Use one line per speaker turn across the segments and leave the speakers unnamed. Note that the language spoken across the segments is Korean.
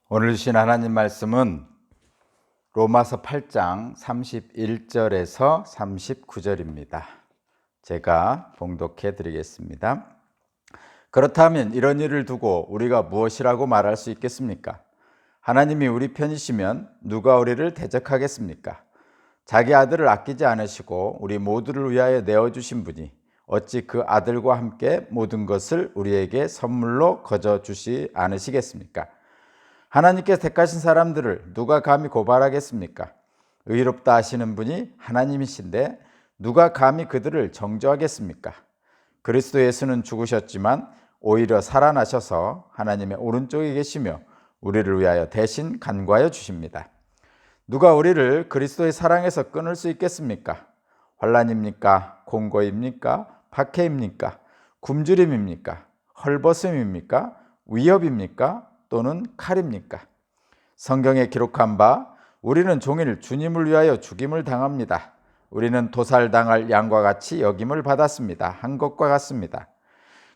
오늘 주신 하나님 말씀은 로마서 8장 31절에서 39절입니다. 제가 봉독해 드리겠습니다. 그렇다면 이런 일을 두고 우리가 무엇이라고 말할 수 있겠습니까? 하나님이 우리 편이시면 누가 우리를 대적하겠습니까? 자기 아들을 아끼지 않으시고 우리 모두를 위하여 내어주신 분이 어찌 그 아들과 함께 모든 것을 우리에게 선물로 거저 주시 않으시겠습니까? 하나님께서 택하신 사람들을 누가 감히 고발하겠습니까? 의롭다 하시는 분이 하나님이신데 누가 감히 그들을 정죄하겠습니까? 그리스도 예수는 죽으셨지만 오히려 살아나셔서 하나님의 오른쪽에 계시며 우리를 위하여 대신 간구하여 주십니다. 누가 우리를 그리스도의 사랑에서 끊을 수 있겠습니까? 환난입니까? 공고입니까? 박해입니까? 굶주림입니까? 헐벗음입니까? 위협입니까? 또는 칼입니까? 성경에 기록한 바 우리는 종일 주님을 위하여 죽임을 당합니다. 우리는 도살당할 양과 같이 여김을 받았습니다. 한 것과 같습니다.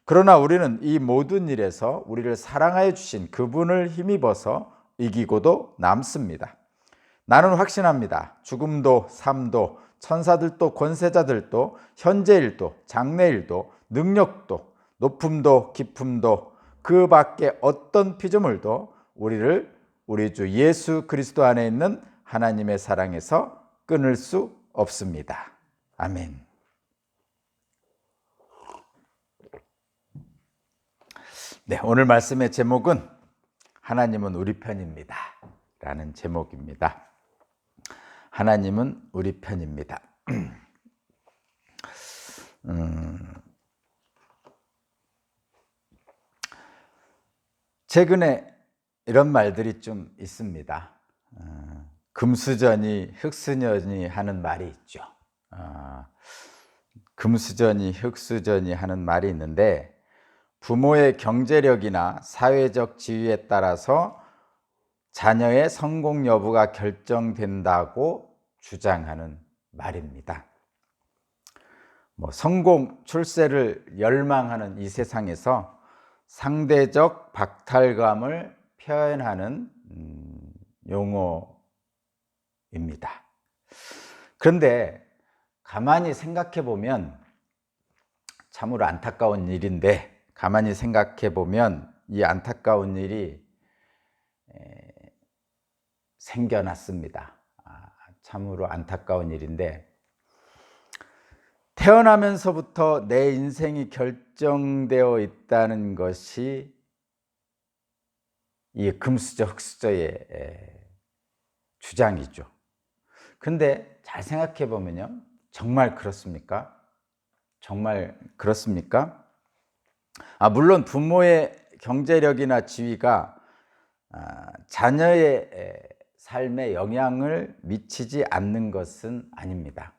그러나 우리는 이 모든 일에서 우리를 사랑하여 주신 그분을 힘입어서 이기고도 남습니다. 나는 확신합니다. 죽음도 삶도 천사들도 권세자들도 현재일도 장래일도 능력도 높음도 깊음도 그 밖에 어떤 피조물도 우리를 우리 주 예수 그리스도 안에 있는 하나님의 사랑에서 끊을 수 없습니다. 아멘. 네, 오늘 말씀의 제목은 하나님은 우리 편입니다 라는 제목입니다. 하나님은 우리 편입니다. 최근에 이런 말들이 좀 있습니다. 금수저니 흙수저니 하는 말이 있죠. 금수저니 흙수저니 하는 말이 있는데 부모의 경제력이나 사회적 지위에 따라서 자녀의 성공 여부가 결정된다고 주장하는 말입니다. 성공, 출세를 열망하는 이 세상에서 상대적 박탈감을 표현하는 용어입니다. 그런데 가만히 생각해 보면 참으로 안타까운 일인데, 가만히 생각해 보면 이 안타까운 일이 생겨났습니다. 참으로 안타까운 일인데, 태어나면서부터 내 인생이 결정되어 있다는 것이 이 금수저 흙수저의 주장이죠. 근데 잘 생각해 보면요, 정말 그렇습니까? 정말 그렇습니까? 물론 부모의 경제력이나 지위가 자녀의 삶에 영향을 미치지 않는 것은 아닙니다.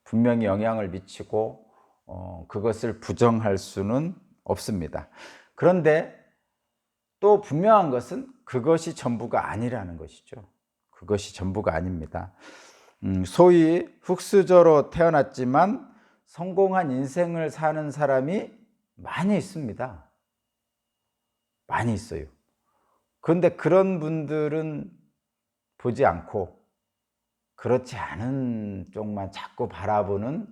분명히 영향을 미치고 그것을 부정할 수는 없습니다. 그런데 또 분명한 것은 그것이 전부가 아니라는 것이죠. 그것이 전부가 아닙니다. 소위 흙수저로 태어났지만 성공한 인생을 사는 사람이 많이 있습니다. 많이 있어요. 그런데 그런 분들은 보지 않고 그렇지 않은 쪽만 자꾸 바라보는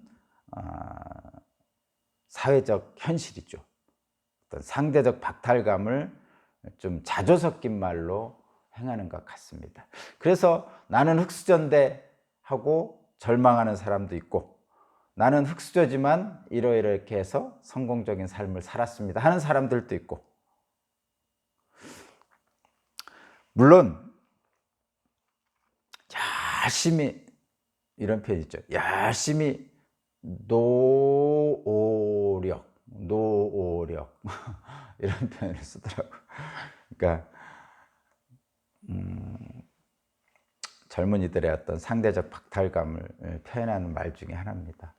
사회적 현실이죠. 어떤 상대적 박탈감을 좀 자조 섞인 말로 행하는 것 같습니다. 그래서 나는 흙수저인데 하고 절망하는 사람도 있고, 나는 흙수저지만 이렇게 해서 성공적인 삶을 살았습니다 하는 사람들도 있고, 물론 열심히, 이런 표현 있죠. 열심히 노력 이런 표현을 쓰더라고요. 그러니까 젊은이들의 어떤 상대적 박탈감을 표현하는 말 중에 하나입니다.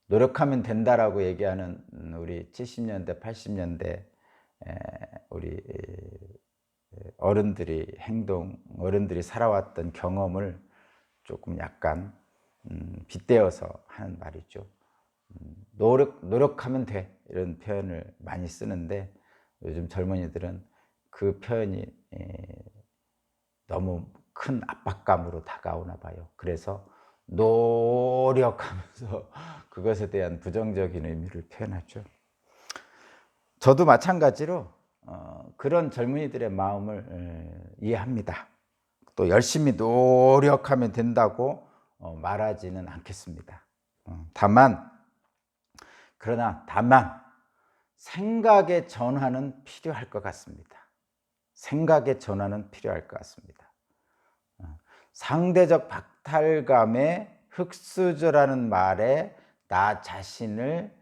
노력하면 된다라고 얘기하는 우리 70년대 80년대 우리 어른들이 살아왔던 경험을 조금 약간 빗대어서 하는 말이죠. 노력하면 돼, 이런 표현을 많이 쓰는데 요즘 젊은이들은 그 표현이 너무 큰 압박감으로 다가오나 봐요. 그래서 노력하면서 그것에 대한 부정적인 의미를 표현하죠. 저도 마찬가지로 그런 젊은이들의 마음을 이해합니다. 또 열심히 노력하면 된다고 말하지는 않겠습니다. 그러나 생각의 전환은 필요할 것 같습니다. 생각의 전환은 필요할 것 같습니다. 상대적 박탈감에 흙수저라는 말에 나 자신을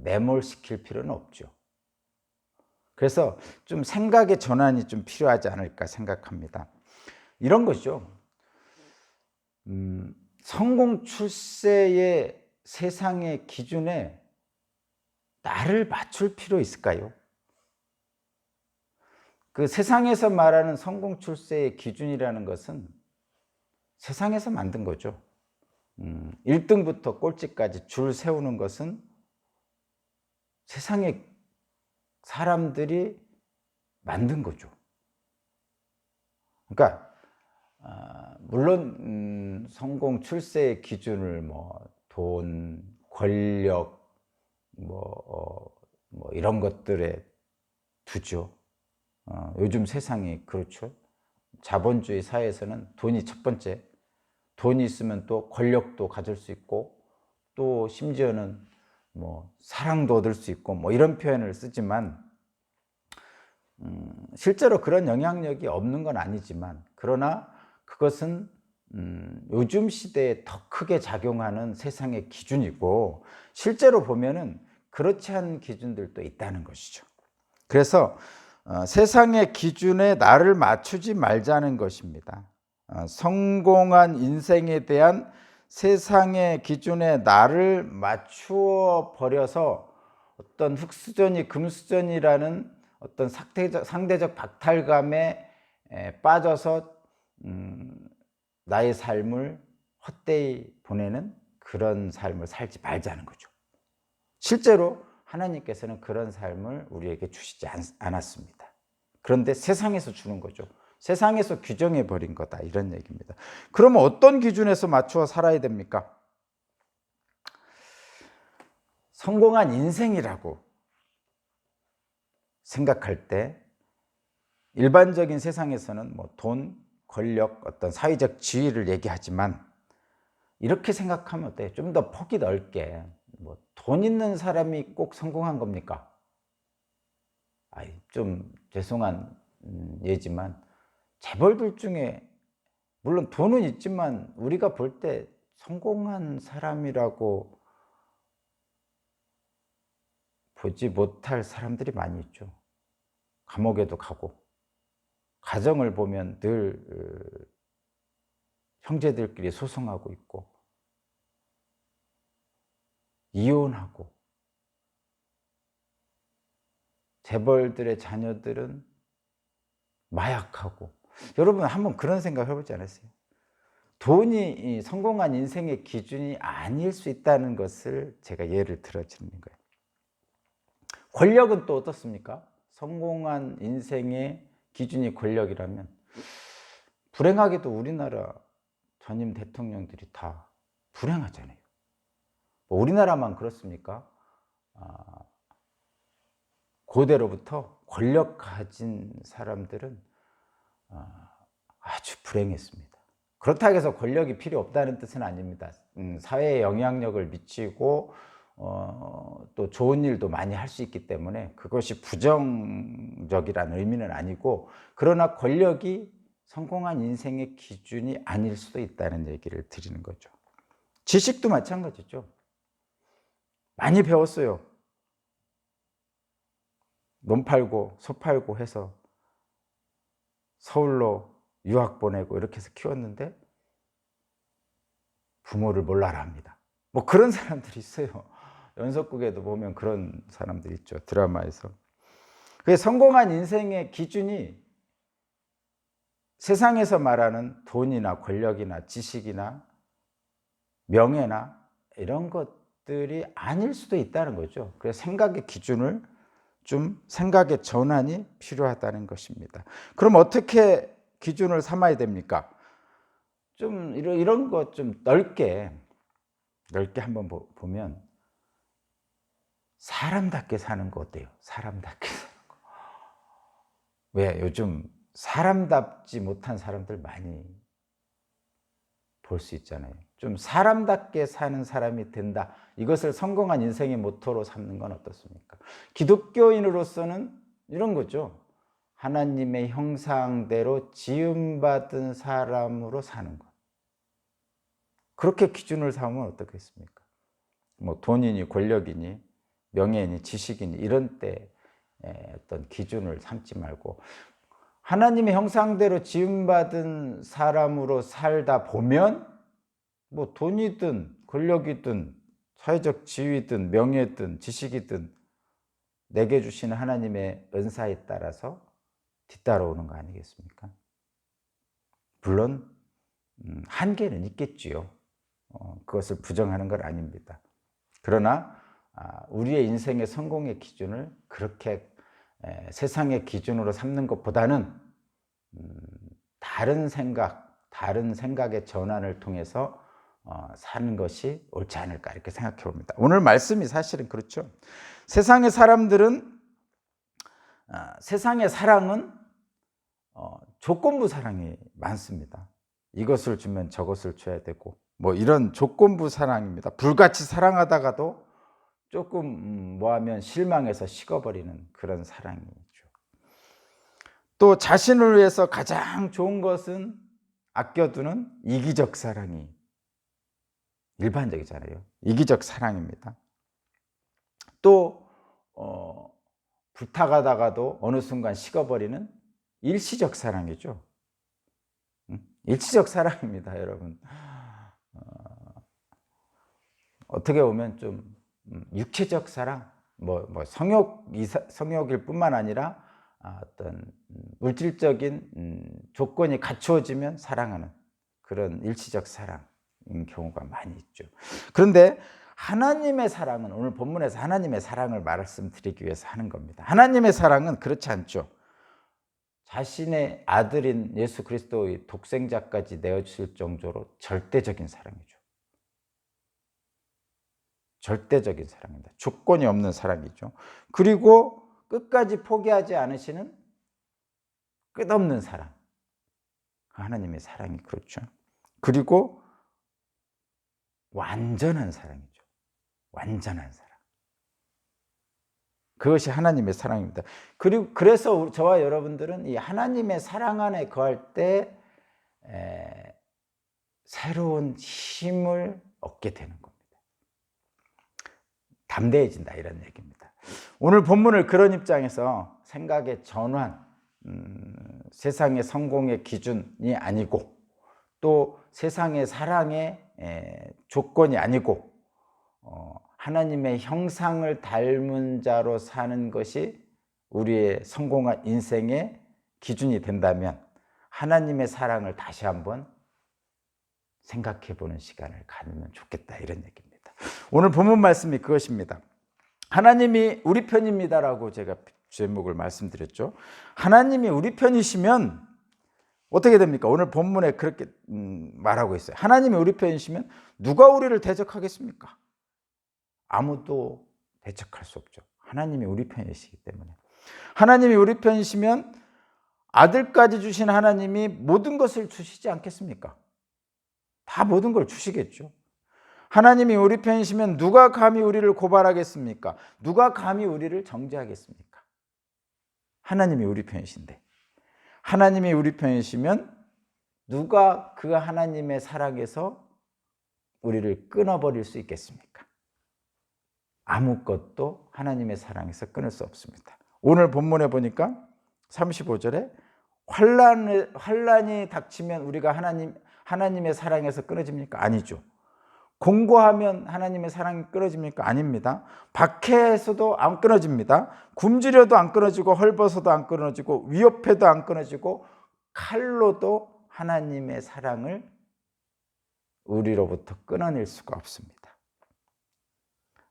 매몰시킬 필요는 없죠. 그래서 좀 생각의 전환이 좀 필요하지 않을까 생각합니다. 이런 것이죠. 성공 출세의 세상의 기준에 나를 맞출 필요 있을까요? 그 세상에서 말하는 성공 출세의 기준이라는 것은 세상에서 만든 거죠. 1등부터 꼴찌까지 줄 세우는 것은 세상의 사람들이 만든 거죠. 그러니까 물론 성공 출세의 기준을 뭐 돈, 권력 뭐 이런 것들에 두죠. 요즘 세상이 그렇죠. 자본주의 사회에서는 돈이 첫 번째, 돈이 있으면 또 권력도 가질 수 있고 또 심지어는 뭐 사랑도 얻을 수 있고 뭐 이런 표현을 쓰지만 실제로 그런 영향력이 없는 건 아니지만, 그러나 그것은 요즘 시대에 더 크게 작용하는 세상의 기준이고, 실제로 보면은 그렇지 않은 기준들도 있다는 것이죠. 그래서 세상의 기준에 나를 맞추지 말자는 것입니다. 성공한 인생에 대한 세상의 기준에 나를 맞추어 버려서 어떤 흙수저니 금수저니라는 어떤 상대적 박탈감에 빠져서 나의 삶을 헛되이 보내는 그런 삶을 살지 말자는 거죠. 실제로 하나님께서는 그런 삶을 우리에게 주시지 않았습니다. 그런데 세상에서 주는 거죠. 세상에서 규정해 버린 거다, 이런 얘기입니다. 그러면 어떤 기준에서 맞추어 살아야 됩니까? 성공한 인생이라고 생각할 때 일반적인 세상에서는 뭐 돈, 권력, 어떤 사회적 지위를 얘기하지만, 이렇게 생각하면 어때요? 좀 더 폭이 넓게, 뭐 돈 있는 사람이 꼭 성공한 겁니까? 좀 죄송한 예지만 재벌들 중에 물론 돈은 있지만 우리가 볼 때 성공한 사람이라고 보지 못할 사람들이 많이 있죠. 감옥에도 가고, 가정을 보면 늘 형제들끼리 소송하고 있고, 이혼하고, 재벌들의 자녀들은 마약하고. 여러분 한번 그런 생각 해보지 않았어요? 돈이 성공한 인생의 기준이 아닐 수 있다는 것을 제가 예를 들어드리는 거예요. 권력은 또 어떻습니까? 성공한 인생의 기준이 권력이라면, 불행하게도 우리나라 전임 대통령들이 다 불행하잖아요. 뭐 우리나라만 그렇습니까? 고대로부터 권력 가진 사람들은 아주 불행했습니다. 그렇다고 해서 권력이 필요 없다는 뜻은 아닙니다. 사회에 영향력을 미치고 또 좋은 일도 많이 할 수 있기 때문에 그것이 부정적이라는 의미는 아니고, 그러나 권력이 성공한 인생의 기준이 아닐 수도 있다는 얘기를 드리는 거죠. 지식도 마찬가지죠. 많이 배웠어요. 논 팔고 소 팔고 해서 서울로 유학 보내고 이렇게 해서 키웠는데 부모를 몰라라 합니다. 뭐 그런 사람들이 있어요. 연속극에도 보면 그런 사람들이 있죠, 드라마에서. 그래서 성공한 인생의 기준이 세상에서 말하는 돈이나 권력이나 지식이나 명예나 이런 것들이 아닐 수도 있다는 거죠. 그래서 생각의 기준을 좀 생각의 전환이 필요하다는 것입니다. 그럼 어떻게 기준을 삼아야 됩니까? 좀 이런 거 좀 넓게 한번 보면 사람답게 사는 거 어때요? 사람답게 사는 거. 왜 요즘 사람답지 못한 사람들 많이 볼 수 있잖아요. 좀 사람답게 사는 사람이 된다. 이것을 성공한 인생의 모토로 삼는 건 어떻습니까? 기독교인으로서는 이런 거죠. 하나님의 형상대로 지음받은 사람으로 사는 것. 그렇게 기준을 삼으면 어떻겠습니까? 뭐 돈이니 권력이니 명예니 지식이니 이런 때 어떤 기준을 삼지 말고 하나님의 형상대로 지음받은 사람으로 살다 보면 뭐 돈이든 권력이든 사회적 지위든 명예든 지식이든 내게 주시는 하나님의 은사에 따라서 뒤따라오는 거 아니겠습니까? 물론 한계는 있겠지요. 그것을 부정하는 건 아닙니다. 그러나 우리의 인생의 성공의 기준을 그렇게 세상의 기준으로 삼는 것보다는 다른 생각의 전환을 통해서 사는 것이 옳지 않을까 이렇게 생각해 봅니다. 오늘 말씀이 사실은 그렇죠. 세상의 사람들은 세상의 사랑은 조건부 사랑이 많습니다. 이것을 주면 저것을 줘야 되고 뭐 이런 조건부 사랑입니다. 불같이 사랑하다가도 조금 뭐하면 실망해서 식어버리는 그런 사랑이죠. 또 자신을 위해서 가장 좋은 것은 아껴두는 이기적 사랑이 일반적이잖아요. 이기적 사랑입니다. 또 부탁하다가도 어느 순간 식어버리는 일시적 사랑이죠. 일시적 사랑입니다, 여러분. 어떻게 보면 좀 육체적 사랑, 성욕일 뿐만 아니라 어떤 물질적인 조건이 갖추어지면 사랑하는 그런 일시적 사랑인 경우가 많이 있죠. 그런데 하나님의 사랑은 오늘 본문에서 하나님의 사랑을 말씀드리기 위해서 하는 겁니다. 하나님의 사랑은 그렇지 않죠. 자신의 아들인 예수 그리스도의 독생자까지 내어주실 정도로 절대적인 사랑이죠. 절대적인 사랑입니다. 조건이 없는 사랑이죠. 그리고 끝까지 포기하지 않으시는 끝없는 사랑. 하나님의 사랑이 그렇죠. 그리고 완전한 사랑이죠. 완전한 사랑. 그것이 하나님의 사랑입니다. 그리고 그래서 저와 여러분들은 이 하나님의 사랑 안에 거할 때 새로운 힘을 얻게 되는 겁니다. 담대해진다 이런 얘기입니다. 오늘 본문을 그런 입장에서 생각의 전환, 세상의 성공의 기준이 아니고 또 세상의 사랑의 조건이 아니고 하나님의 형상을 닮은 자로 사는 것이 우리의 성공한 인생의 기준이 된다면 하나님의 사랑을 다시 한번 생각해 보는 시간을 갖으면 좋겠다 이런 얘기입니다. 오늘 본문 말씀이 그것입니다. 하나님이 우리 편입니다라고 제가 제목을 말씀드렸죠. 하나님이 우리 편이시면 어떻게 됩니까? 오늘 본문에 그렇게 말하고 있어요. 하나님이 우리 편이시면 누가 우리를 대적하겠습니까? 아무도 대적할 수 없죠. 하나님이 우리 편이시기 때문에. 하나님이 우리 편이시면 아들까지 주신 하나님이 모든 것을 주시지 않겠습니까? 다 모든 걸 주시겠죠. 하나님이 우리 편이시면 누가 감히 우리를 고발하겠습니까? 누가 감히 우리를 정죄하겠습니까? 하나님이 우리 편이신데, 하나님이 우리 편이시면 누가 그 하나님의 사랑에서 우리를 끊어버릴 수 있겠습니까? 아무것도 하나님의 사랑에서 끊을 수 없습니다. 오늘 본문에 보니까 35절에 환난이 닥치면 우리가 하나님의 사랑에서 끊어집니까? 아니죠. 공고하면 하나님의 사랑이 끊어집니까? 아닙니다. 박해에서도 안 끊어집니다. 굶주려도 안 끊어지고 헐벗어도 안 끊어지고 위협해도 안 끊어지고 칼로도 하나님의 사랑을 우리로부터 끊어낼 수가 없습니다.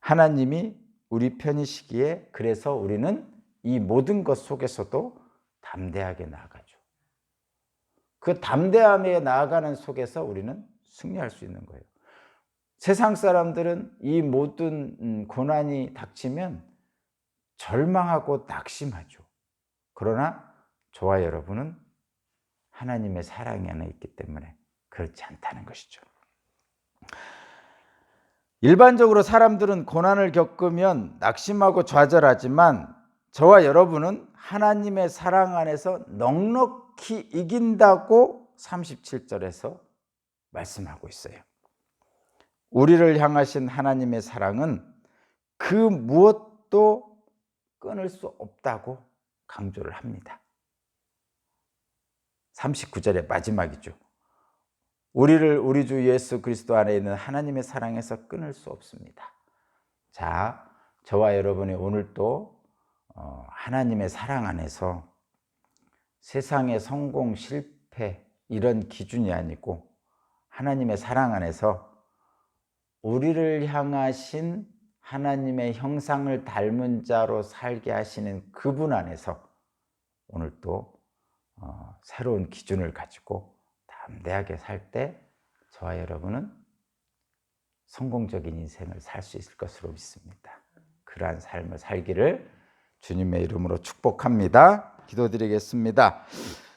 하나님이 우리 편이시기에 그래서 우리는 이 모든 것 속에서도 담대하게 나아가죠. 그 담대함에 나아가는 속에서 우리는 승리할 수 있는 거예요. 세상 사람들은 이 모든 고난이 닥치면 절망하고 낙심하죠. 그러나 저와 여러분은 하나님의 사랑이 안에 있기 때문에 그렇지 않다는 것이죠. 일반적으로 사람들은 고난을 겪으면 낙심하고 좌절하지만 저와 여러분은 하나님의 사랑 안에서 넉넉히 이긴다고 37절에서 말씀하고 있어요. 우리를 향하신 하나님의 사랑은 그 무엇도 끊을 수 없다고 강조를 합니다. 39절의 마지막이죠. 우리를 우리 주 예수 그리스도 안에 있는 하나님의 사랑에서 끊을 수 없습니다. 자, 저와 여러분이 오늘 또 하나님의 사랑 안에서 세상의 성공, 실패 이런 기준이 아니고 하나님의 사랑 안에서 우리를 향하신 하나님의 형상을 닮은 자로 살게 하시는 그분 안에서 오늘 또 새로운 기준을 가지고 담대하게 살 때 저와 여러분은 성공적인 인생을 살 수 있을 것으로 믿습니다. 그러한 삶을 살기를 주님의 이름으로 축복합니다. 기도드리겠습니다.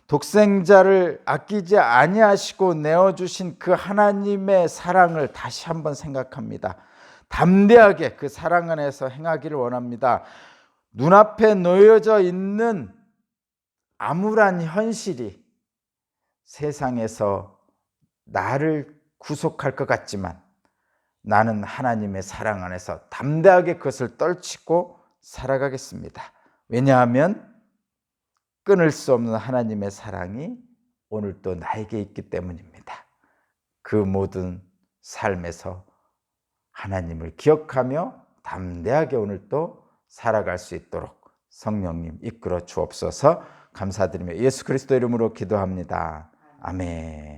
독생자를 아끼지 아니하시고 내어주신 그 하나님의 사랑을 다시 한번 생각합니다. 담대하게 그 사랑 안에서 행하기를 원합니다. 눈앞에 놓여져 있는 암울한 현실이 세상에서 나를 구속할 것 같지만 나는 하나님의 사랑 안에서 담대하게 그것을 떨치고 살아가겠습니다. 왜냐하면 끊을 수 없는 하나님의 사랑이 오늘 또 나에게 있기 때문입니다. 그 모든 삶에서 하나님을 기억하며 담대하게 오늘 또 살아갈 수 있도록 성령님 이끌어 주옵소서. 감사드리며 예수 그리스도 이름으로 기도합니다. 아멘.